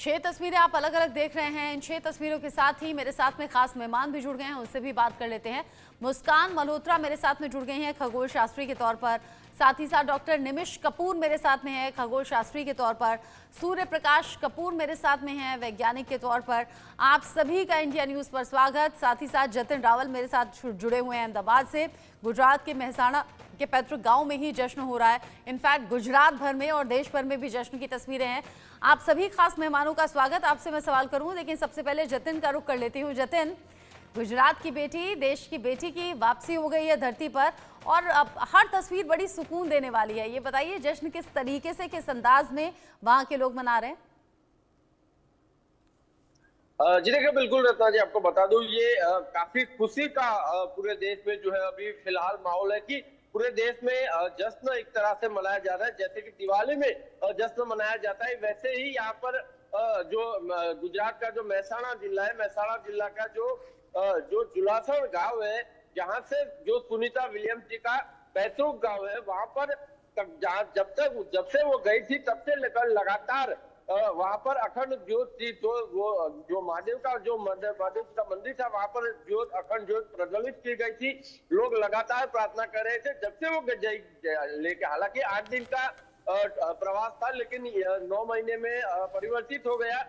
6 तस्वीरें आप अलग अलग देख रहे हैं। इन 6 तस्वीरों के साथ ही मेरे साथ में खास मेहमान भी जुड़ गए हैं, उनसे भी बात कर लेते हैं। मुस्कान मल्होत्रा मेरे साथ में जुड़ गई हैं खगोल शास्त्री के तौर पर, साथ ही साथ डॉक्टर निमिष कपूर मेरे साथ में है खगोल शास्त्री के तौर पर, सूर्य प्रकाश कपूर मेरे साथ में है वैज्ञानिक के तौर पर। आप सभी का इंडिया न्यूज़ पर स्वागत। साथ ही साथ जतिन रावल मेरे साथ जुड़े हुए हैं अहमदाबाद से। गुजरात के मेहसाणा के पैतृक गांव में ही जश्न हो रहा है। इनफैक्ट गुजरात भर में और देश भर में भी जश्न की तस्वीरें हैं। आप सभी खास मेहमानों का स्वागत। आपसे मैं सवाल करूं, लेकिन सबसे पहले जतिन का रुख कर लेती हूं। जतिन, गुजरात की बेटी, देश की बेटी की वापसी हो गई है धरती पर और अब हर तस्वीर बड़ी सुकून देने वाली है। ये बताइए जश्न किस तरीके से, किस अंदाज में वहां के लोग मना रहे हैं? जी देखिए, बिल्कुल रत्ना जी, आपको बता दूं ये काफी खुशी का पूरे देश में जो है अभी फिलहाल माहौल है कि पूरे देश में जश्न एक तरह से मनाया जा रहा है। जैसे कि दिवाली में जश्न मनाया जाता है, वैसे ही यहाँ पर गुजरात का जो मेहसाणा जिला है, मेहसाणा जिला का जो जुलासण गांव है, जहाँ से जो सुनीता विलियम्स जी का पैतृक गांव है, वहां पर जब से वो गई थी तब से लेकर लगातार वहां पर अखंड ज्योत थी। तो वो जो महादेव का मंदिर था, वहां पर ज्योत, अखंड ज्योत प्रज्वलित की गई थी। लोग लगातार प्रार्थना कर रहे थे जब से वो लेके, हालांकि 8 दिन का प्रवास था, लेकिन 9 महीने में परिवर्तित हो गया।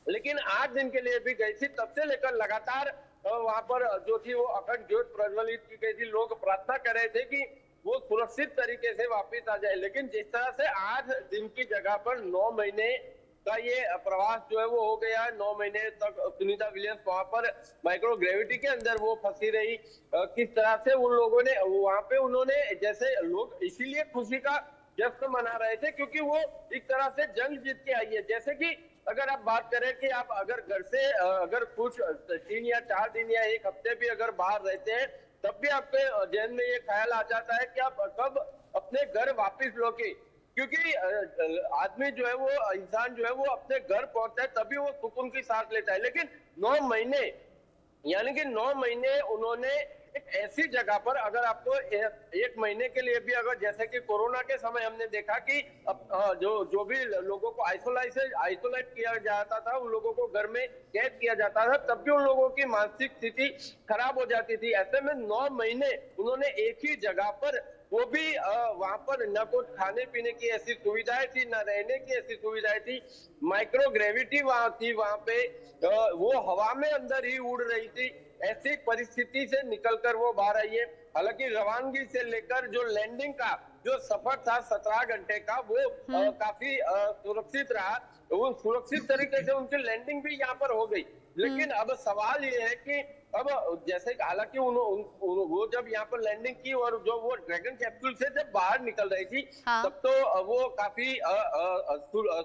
लेकिन 8 दिन के लिए भी गई थी, तब से लेकर लगातार वहां पर जो थी वो अखंड ज्योत प्रज्वलित की गई थी। लोग प्रार्थना कर रहे थे कि वो सुरक्षित तरीके से वापस आ जाए। लेकिन जिस तरह से 8 दिन की जगह पर 9 महीने का ये प्रवास जो है वो हो गया है। 9 महीने तक सुनीता विलियम्स वहां पर माइक्रो ग्रेविटी के अंदर वो फंसी रही। किस तरह से उन लोगों ने वहां पे, उन्होंने, जैसे लोग इसीलिए खुशी का जश्न मना रहे थे क्योंकि वो एक तरह से जंग जीत के आई है। जैसे कि अगर आप बात करें कि आप अगर घर से अगर कुछ 3 या 4 दिन या 1 हफ्ते भी अगर बाहर रहते हैं, तब भी आपके जहन में ये ख्याल आ जाता है कि आप कब अपने घर वापस लौटे। क्योंकि आदमी जो है वो, इंसान जो है वो अपने घर पहुंचता है तभी वो सुकून की सांस लेता है। लेकिन 9 महीने, यानी कि 9 महीने उन्होंने एक ऐसी जगह पर, अगर आपको 1 महीने के लिए भी, अगर जैसे कि कोरोना के समय हमने देखा कि जो भी लोगों को आइसोलेट किया जाता था, उन लोगों को घर में कैद किया जाता था, तब भी उन लोगों की मानसिक स्थिति खराब हो जाती थी। ऐसे में 9 महीने उन्होंने एक ही जगह पर, वो भी वहां पर न कुछ खाने पीने की ऐसी सुविधाएं थी, न रहने की ऐसी सुविधाएं थी। माइक्रो ग्रेविटी वहां थी, वहां पे वो हवा में अंदर ही उड़ रही थी। ऐसी परिस्थिति से निकलकर वो बाहर आई है। हालांकि रवानगी से लेकर जो लैंडिंग का जो सफर था 17 घंटे का, वो काफी सुरक्षित रहा। वो सुरक्षित तरीके से उनकी लैंडिंग भी यहाँ पर हो गई। लेकिन अब सवाल ये है कि अब जैसे, हालांकि वो जब यहाँ पर लैंडिंग की और जो वो ड्रैगन कैप्सूल से जब बाहर निकल रही थी, हाँ। तब तो वो काफी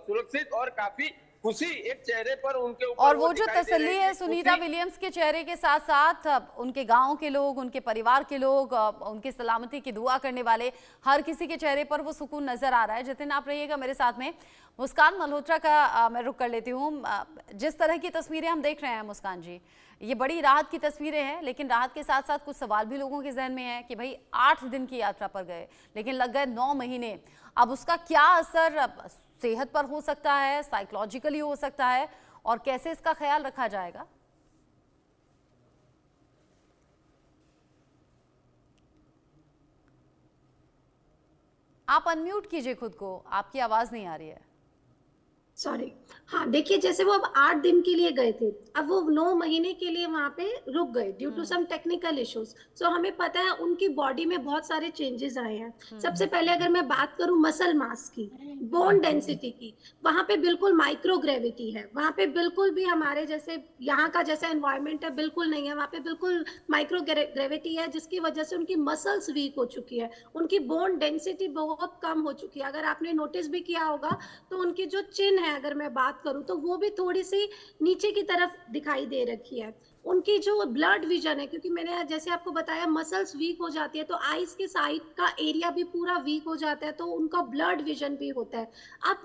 सुरक्षित और काफी खुशी एक चेहरे पर उनके ऊपर, और वो जो तसल्ली है सुनीता विलियम्स के चेहरे के साथ साथ उनके गांव के लोग, उनके परिवार के लोग, उनकी सलामती की दुआ करने वाले हर किसी के चेहरे पर वो सुकून नजर आ रहा है। जतिन, आप रहिएगा मेरे साथ में। मुस्कान मल्होत्रा का मैं रुख कर लेती हूँ। जिस तरह की तस्वीरें हम देख रहे हैं मुस्कान जी, ये बड़ी राहत की तस्वीरें हैं, लेकिन राहत के साथ साथ कुछ सवाल भी लोगों के जहन में है कि भाई 8 दिन की यात्रा पर गए, लेकिन लग गए 9 महीने। अब उसका क्या असर सेहत पर हो सकता है, साइकोलॉजिकली हो सकता है, और कैसे इसका ख्याल रखा जाएगा? आप अनम्यूट कीजिए खुद को, आपकी आवाज नहीं आ रही है। सॉरी। हाँ, देखिए, जैसे वो अब 8 दिन के लिए गए थे, अब वो 9 महीने के लिए वहां पे रुक गए due to some technical issues. So हमें पता है उनकी बॉडी में बहुत सारे चेंजेस आए हैं। सबसे पहले अगर मैं बात करूं मसल मास की, बोन डेंसिटी की, वहां पे बिल्कुल माइक्रो ग्रेविटी है। वहां पे बिल्कुल भी हमारे जैसे यहाँ का जैसा एनवायरमेंट है बिल्कुल नहीं है। वहां पे बिल्कुल माइक्रो ग्रेविटी है, जिसकी वजह से उनकी मसल्स वीक हो चुकी है, उनकी बोन डेंसिटी बहुत कम हो चुकी है। अगर आपने नोटिस भी किया होगा तो उनकी जो चिन है, अगर मैं बात करूं तो वो भी थोड़ी सी नीचे की तरफ दिखाई दे रखी है। उनकी जो ब्लड विजन है, क्योंकि मैंने जैसे आपको बताया मसल्स वीक हो जाती है, तो आईज के साइड का एरिया भी पूरा वीक हो जाता है, तो उनका ब्लड विजन भी होता है। अब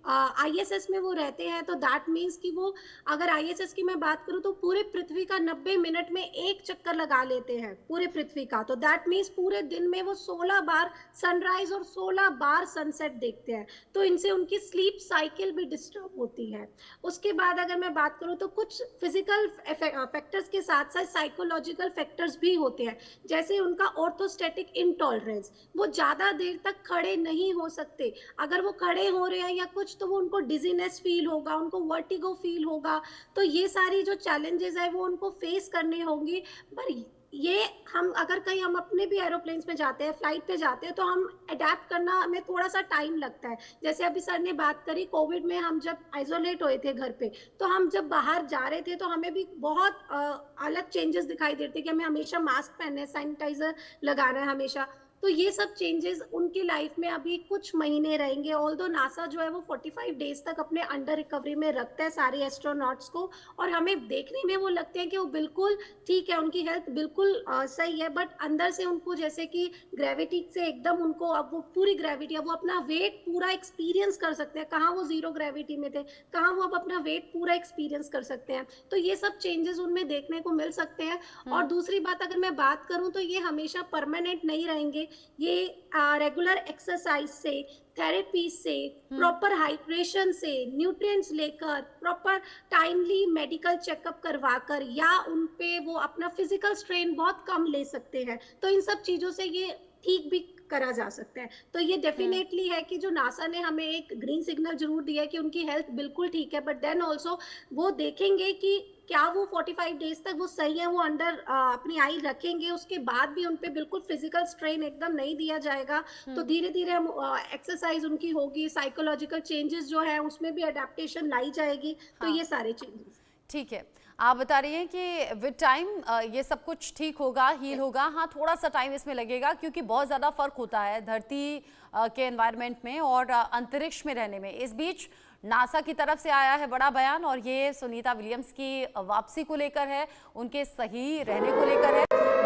आईएसएस में वो रहते हैं, तो दैट मीन्स कि वो, अगर आईएसएस की मैं बात करूँ तो पूरे पृथ्वी का 90 मिनट में एक चक्कर लगा लेते हैं पूरे पृथ्वी का। तो दैट मीन्स पूरे दिन में वो 16 बार सनराइज और 16 बार सनसेट देखते हैं। तो इनसे उनकी स्लीप साइकिल भी डिस्टर्ब होती है। उसके बाद अगर मैं बात करूँ तो कुछ फिजिकल फैक्टर्स के साथ साथ साइकोलॉजिकल फैक्टर्स भी होते हैं, जैसे उनका ऑर्थोस्टैटिक इंटॉलरेंस। वो ज्यादा देर तक खड़े नहीं हो सकते। अगर वो खड़े हो रहे हैं या कुछ, तो वो उनको डिजीनेस फील होगा, उनको वर्टिगो फील होगा। तो ये सारी जो चैलेंजेस है वो उनको फेस करने होंगी। पर ये हम अगर कहीं हम अपने भी एरोप्लेन्स में जाते हैं, फ्लाइट पे जाते हैं, तो हम अडेप्ट करना हमें थोड़ा सा टाइम लगता है। जैसे अभी सर ने बात करी, कोविड में हम जब आइसोलेट हुए थे घर पे, तो हम जब बाहर जा रहे थे तो हमें भी बहुत अलग चेंजेस दिखाई देते कि हमें हमेशा मास्क पहनना है, सैनिटाइजर लगाना है हमेशा। तो ये सब चेंजेस उनकी लाइफ में अभी कुछ महीने रहेंगे। ऑल्दो नासा जो है वो 45 डेज तक अपने अंडर रिकवरी में रखता है सारे एस्ट्रोनॉट्स को, और हमें देखने में वो लगते हैं कि वो बिल्कुल ठीक है, उनकी हेल्थ बिल्कुल सही है। बट अंदर से उनको जैसे कि ग्रेविटी से एकदम उनको, अब वो पूरी ग्रेविटी, अब वो अपना वेट पूरा एक्सपीरियंस कर सकते हैं। कहाँ वो जीरो ग्रेविटी में थे, कहाँ वो अब अपना वेट पूरा एक्सपीरियंस कर सकते हैं। तो ये सब चेंजेस उनमें देखने को मिल सकते हैं। और दूसरी बात अगर मैं बात करूं तो ये हमेशा परमानेंट नहीं रहेंगे। ये रेगुलर एक्सरसाइज से, थेरेपी से, प्रॉपर हाइड्रेशन से, न्यूट्रिएंट्स लेकर, प्रॉपर टाइमली मेडिकल चेकअप करवाकर, या उन पे वो अपना फिजिकल स्ट्रेन बहुत कम ले सकते हैं। तो इन सब चीजों से ये ठीक भी करा जा सकता है। तो ये डेफिनेटली है कि जो नासा ने हमें एक ग्रीन सिग्नल जरूर दिया है कि उनकी हेल्थ बिल्कुल ठीक है, बट देन ऑल्सो वो देखेंगे कि क्या वो 45 डेज तक वो सही है, वो अंडर अपनी आई रखेंगे, उसके बाद भी उन पे बिल्कुल फिजिकल स्ट्रेन एकदम नहीं दिया जाएगा। तो धीरे धीरे हम एक्सरसाइज उनकी होगी, साइकोलॉजिकल चेंजेस जो है उसमें भी अडेप्टेशन लाई जाएगी। तो ये सारे चेंजेस। ठीक है, आप बता रही हैं कि विद टाइम ये सब कुछ ठीक होगा, हील होगा। हाँ, थोड़ा सा टाइम इसमें लगेगा क्योंकि बहुत ज़्यादा फर्क होता है धरती के एनवायरनमेंट में और अंतरिक्ष में रहने में। इस बीच नासा की तरफ से आया है बड़ा बयान, और ये सुनीता विलियम्स की वापसी को लेकर है, उनके सही रहने को लेकर है।